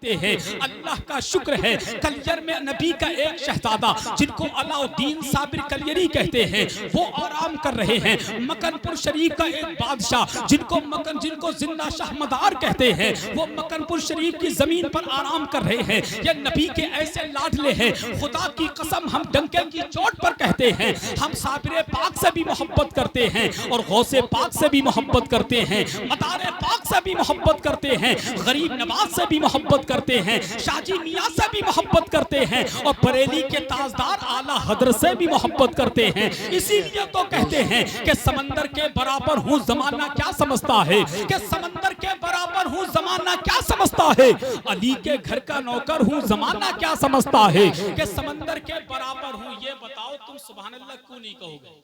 कहते हैं अल्लाह का शुक्र है कलियर में नबी का एक शहजादा जिनको अलाउद्दीन साबिर कलियरी कहते हैं वो आराम कर रहे हैं। मकनपुर शरीफ का एक बादशाह जिनको जिंदा शाहमदार कहते हैं वो मकनपुर शरीफ की जमीन पर आराम कर रहे हैं। ये नबी के ऐसे लाडले हैं, खुदा की कसम हम डंके की चोट पर कहते हैं हम साबिर पाक से भी मोहब्बत करते हैं और गौसे पाक से भी मोहब्बत करते हैं, मदारे पाक से भी मोहब्बत करते हैं, गरीब नवाज से भी मोहब्बत करते हैं, शाजी मियां से भी मोहब्बत करते हैं और बरेली के ताजदार आला हजरत से भी मोहब्बत करते हैं। इसीलिए तो कहते हैं कि समंदर के बराबर हूँ जमाना क्या समझता है, कि समंदर के बराबर हूँ जमाना क्या समझता है, अली के घर का नौकर हूँ जमाना क्या समझता है, कि समंदर के बराबर हूँ। ये बताओ तुम सुभान अल्लाह क्यों नहीं कहोगे?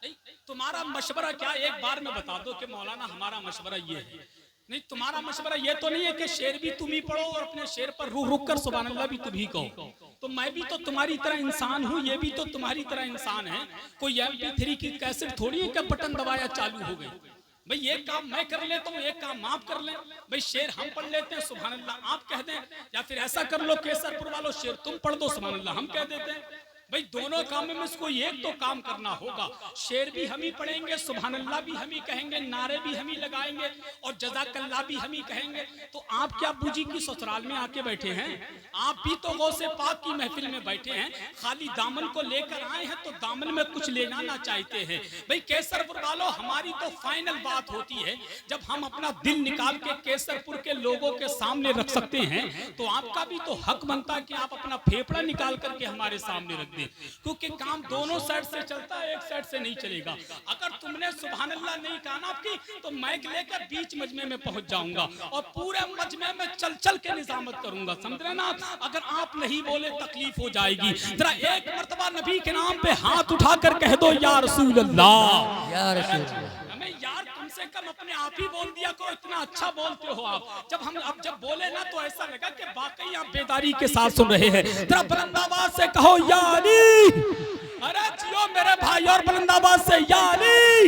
नहीं, तुम्हारा मशवरा क्या? एक बार में बता दो कि मौलाना हमारा मशवरा ये है। नहीं, तुम्हारा मशवरा ये तो नहीं है कि शेर भी तुम ही पढ़ो और अपने शेर पर रुक रुक कर सुभान अल्लाह भी तुम ही कहो। तो मैं भी तो तुम्हारी तरह इंसान हूँ, ये भी तो तुम्हारी तरह इंसान है। कोई MP3 की कैसेट थोड़ी है कि बटन दबाया चालू हो गई। भाई ये काम मैं कर लेता हूँ, एक काम आप कर लें। भाई शेर हम पढ़ लेते हैं, सुभान अल्लाह आप कह दें, या फिर ऐसा कर लो केसरपुर वालों शेर तुम पढ़ दो, सुभान अल्लाह हम कह देते हैं। भाई दोनों काम में इसको एक तो काम करना होगा। शेर भी हम ही पढ़ेंगे, सुभान अल्लाह भी हम ही कहेंगे, नारे भी हम ही लगाएंगे और जज़ाकल्लाह भी हम ही कहेंगे। तो आप क्या बूजी की ससुराल में आके बैठे हैं? आप भी तो गौसे पाक की महफिल में बैठे हैं, खाली दामन को लेकर आए हैं तो दामन में कुछ ले जाना चाहते हैं। भाई केसरपुर वालों हमारी तो फाइनल बात होती है जब हम अपना दिल निकाल के केसरपुर के लोगों के सामने रख सकते हैं, तो आपका भी तो हक बनता है कि आप अपना फेफड़ा निकाल करके हमारे सामने रख दें, क्योंकि काम दोनों साइड से चलता है, एक साइड से नहीं चलेगा। अगर तुमने सुभान अल्लाह नहीं कहा ना आपकी, तो माइक लेकर बीच मजमे में पहुंच जाऊंगा और पूरे मजमे में चल चल के निजामत करूंगा, समझ रहे ना? अगर आप नहीं बोले तकलीफ हो जाएगी। जरा एक मर्तबा नबी के नाम पे हाथ उठाकर कह दो या रसूल अल्लाह, या रसूल अल्लाह। हमें यार कम से कम अपने आप ही बोल दिया करो, इतना अच्छा बोलते हो आप। जब बोले ना तो ऐसा लगा कि वाकई आप बेदारी के साथ सुन रहे हैं। जरा बुलंद आवाज से कहो या अली। अरे जियो मेरे भाई, और बुलंद आवाज से या अली।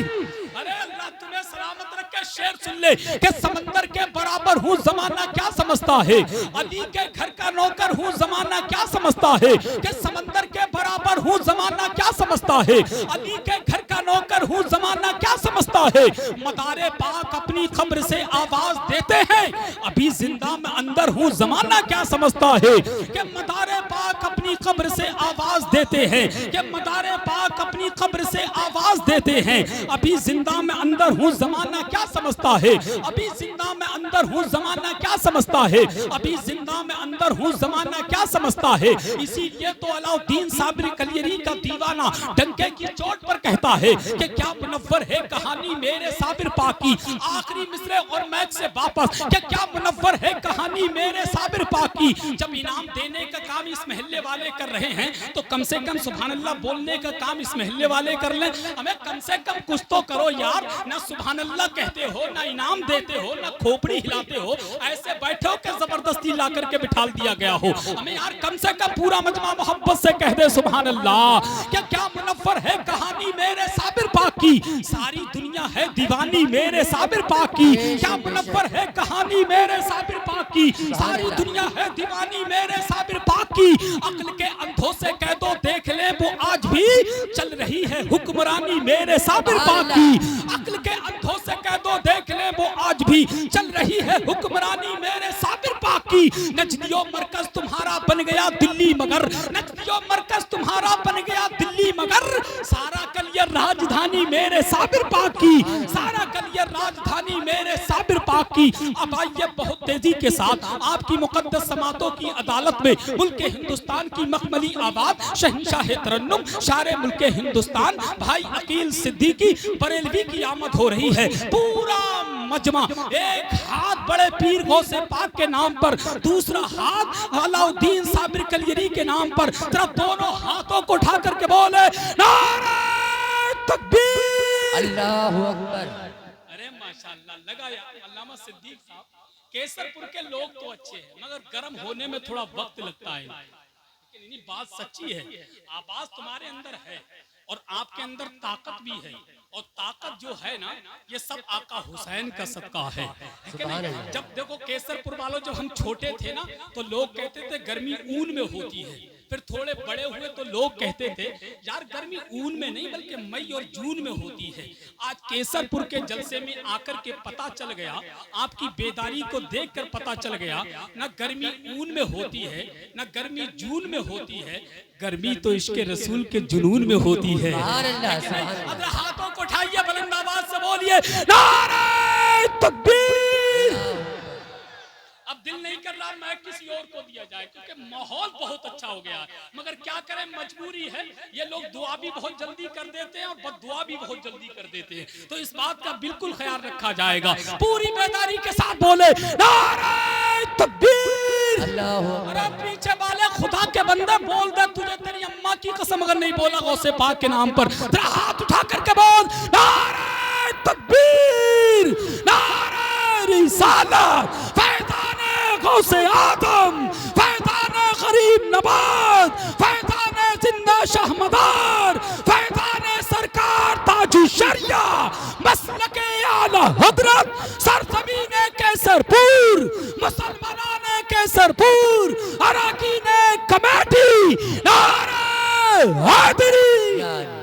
अरे अल्लाह तुम्हें सलामत रखे। शेर सुन ले कि समंदर के बराबर हूँ जमाना क्या समझता है, अली के घर का नौकर हूँ जमाना क्या समझता है, कि समंदर के बराबर हूँ जमाना क्या समझता है, अली के घर का नौकर हूँ जमाना क्या समझता है। मदारे पाक अपनी खबर से आवाज देते हैं, अभी जिंदा में अंदर हूँ जमाना क्या समझता है, कि मदारे पाक अपनी खबर से आवाज देते हैं, कि मदारे पाक अपनी खबर से आवाज देते हैं, अभी जिंदा में अंदर हूँ जमाना क्या समझता है, अभी जिंदा में अंदर हूँ जमाना क्या समझता है, अभी जिंदा में अंदर हूँ जमाना क्या समझता है। इसीलिए तो अलाउद्दीन साबिर कलियरी का दीवाना डंके की चोट पर कहता है कि क्या मुनव्वर है कहानी मेरे साबिर पाक की। आखिरी मिसरे और मैच से वापस कि क्या मुनव्वर है कहानी मेरे साबिर पाक की। जब इनाम देने का काम इस महल्ले वाले कर रहे हैं तो कम से कम सुभान अल्लाह बोलने का काम इस महल्ले वाले कर लें। हमें कम से कम कुछ तो करो यार, ना सुभान अल्लाह कहते हो, ना इनाम देते हो, ना खोपड़ी हिलाते हो, ऐसे बैठे हो कि जबरदस्ती ला करके बिठा दिया गया हो। हमें यार कम से कम पूरा मजमा मोहब्बत से कह दे सुभान अल्लाह। क्या मुनव्वर है कहानी मेरे साबिर पाक की, सारी दुनिया है दीवानी मेरे साबिर पाक की। क्या मुनव्वर है कहानी मेरे साबिर पाक की, सारी दुनिया है दीवानी मेरे साबिर पाक की। अक्ल के अंधों से कह दो देख ले वो आज भी चल रही है हुक्मरानी मेरे साबिर पाक की। अक्ल के अंधों से कह दो देख ले वो आज भी चल रही है हुक्मरानी मेरे साबिर पाक की। नजदियो मरकज तुम्हारा बन गया दिल्ली मगर, नजदियो मरकज तुम्हारा बन गया दिल्ली मगर, सारा कलियर राजधानी मेरे साबिर पाक की, सारा कलियर राजधानी मेरे साबिर पाक की। अब आइए बहुत तेजी के साथ आपकी मुकद्दस समातों की अदालत में मुल्क हिंदुस्तान की मखमली आवाज शहंशाह तरन्नुम शारे मुल्क हिंदुस्तान भाई अकील सिद्दीकी बरेलवी की आमद हो रही है। पूरा मजमा एक हाथ बड़े पीर गौसे पाक के नाम पर, दूसरा हाथ अलाउद्दीन साबिर कलियरी के नाम पर, तरफ दोनों हाथों को उठा करके बोले नारे तकबीर, अल्लाहु अकबर। अरे माशाअल्लाह लगाया अल्लामा सिद्दीक साहब। केसरपुर के लोग तो अच्छे हैं मगर गर्म होने में थोड़ा वक्त लगता है, लेकिन इन्हीं बात सच्ची है। आवाज तुम्हारे अंदर है और आपके अंदर ताकत भी है और ताकत जो है ना, ये सब आका हुसैन का सदका है कि नहीं? जब देखो केसरपुर वालों, जब हम छोटे थे ना तो लोग कहते थे गर्मी ऊन में होती है, फिर थोड़े बड़े हुए तो लोग कहते थे यार गर्मी ऊन में नहीं बल्कि मई और जून में होती है। आज केसरपुर के जलसे में आकर के पता चल गया, आपकी बेदारी को देखकर पता चल गया, ना गर्मी ऊन में होती है ना गर्मी जून में होती है, गर्मी तो इसके रसूल के जुनून में होती है। अगर हाथों को उठाइए, बुलंद आवाज से बोलिए नारे तकबीर। अब दिल नहीं कर रहा मैं किसी और को दिया जाए, क्योंकि माहौल बहुत अच्छा हो गया है, मगर क्या करें, मजबूरी है। ये लोग दुआ भी बहुत जल्दी कर देते हैं और बददुआ भी बहुत जल्दी कर देते हैं, तो इस बात का बिल्कुल ख्याल रखा जाएगा। पूरी बेदारी के साथ बोले नारे तकबीर। अरे पीछे वाले खुदा के बंदे बोल दे, तुझे तेरी अम्मा की कसम अगर नहीं बोला गौसे पाक के नाम पर, तेरा हाथ उठा करके बोल नारे तकबीर, नारे रिसालत, फैज़ाने गौसे आदम, फैज़ाने गरीब नवाज, फैज़ाने जिंदा शाहमदार, फैज़ाने सरकार ताजु शरिया, मसलके आला हजरत, सरजमीने केसरपुर, मुसलमानाने केसरपुर, अराकीने कमेटी, नारे हैदरी।